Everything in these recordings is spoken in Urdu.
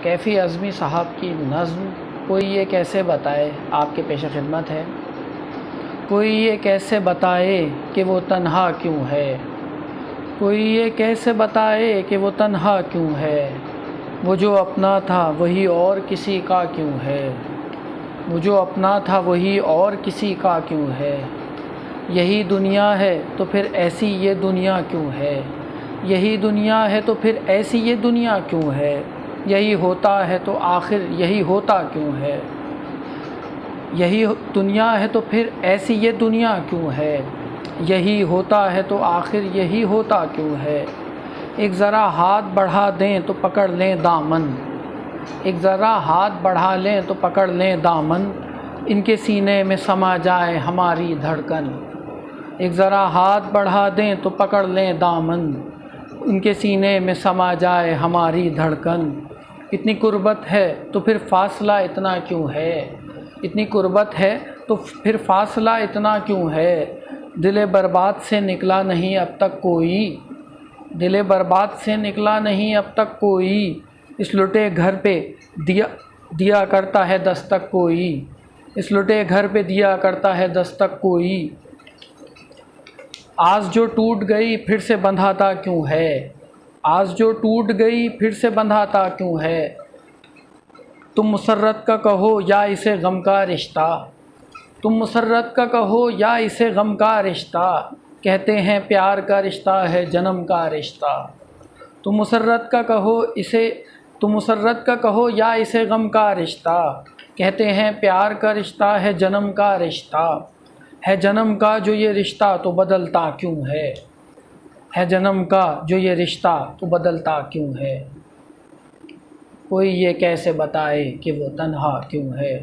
کیفی اعظمی صاحب کی نظم کوئی یہ کیسے بتائے آپ کے پیش خدمت ہے۔ کوئی یہ کیسے بتائے کہ وہ تنہا کیوں ہے، کوئی یہ کیسے بتائے کہ وہ تنہا کیوں ہے، وہ جو اپنا تھا وہی اور کسی کا کیوں ہے، وہ جو اپنا تھا وہی اور کسی کا کیوں ہے۔ یہی دنیا ہے تو پھر ایسی یہ دنیا کیوں ہے، یہی دنیا ہے تو پھر ایسی یہ دنیا کیوں ہے، یہی ہوتا ہے تو آخر یہی ہوتا کیوں ہے، یہی دنیا ہے تو پھر ایسی یہ دنیا کیوں ہے، یہی ہوتا ہے تو آخر یہی ہوتا کیوں ہے۔ ایک ذرا ہاتھ بڑھا دیں تو پکڑ لیں دامن، ایک ذرا ہاتھ بڑھا لیں تو پکڑ لیں دامن، ان کے سینے میں سما جائے ہماری دھڑکن۔ ایک ذرا ہاتھ بڑھا دیں تو پکڑ لیں دامن، ان کے سینے میں سما جائے ہماری دھڑکن۔ اتنی قربت ہے تو پھر فاصلہ اتنا کیوں ہے، اتنی قربت ہے تو پھر فاصلہ اتنا کیوں ہے۔ دل برباد سے نکلا نہیں اب تک کوئی، دل برباد سے نکلا نہیں اب تک کوئی، اس لٹے گھر پہ دیا کرتا ہے دستک کوئی، اس لٹے گھر پہ دیا کرتا ہے دستک کوئی۔ آس جو ٹوٹ گئی پھر سے بندھاتا کیوں ہے، آس جو ٹوٹ گئی پھر سے بندھاتا کیوں ہے۔ تم مسرت کا کہو یا اسے غم کا رشتہ، تم مسرت کا کہو یا اسے غم کا رشتہ، کہتے ہیں پیار کا رشتہ ہے جنم کا رشتہ۔ تم مسرت کا کہو تم مسرت کا کہو یا اسے غم کا رشتہ، کہتے ہیں پیار کا رشتہ ہے جنم کا رشتہ۔ ہے جنم کا جو یہ رشتہ تو بدلتا کیوں ہے جنم کا جو یہ رشتہ تو بدلتا کیوں ہے۔ کوئی یہ کیسے بتائے کہ وہ تنہا کیوں ہے،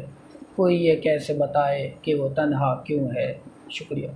کوئی یہ کیسے بتائے کہ وہ تنہا کیوں ہے۔ شکریہ۔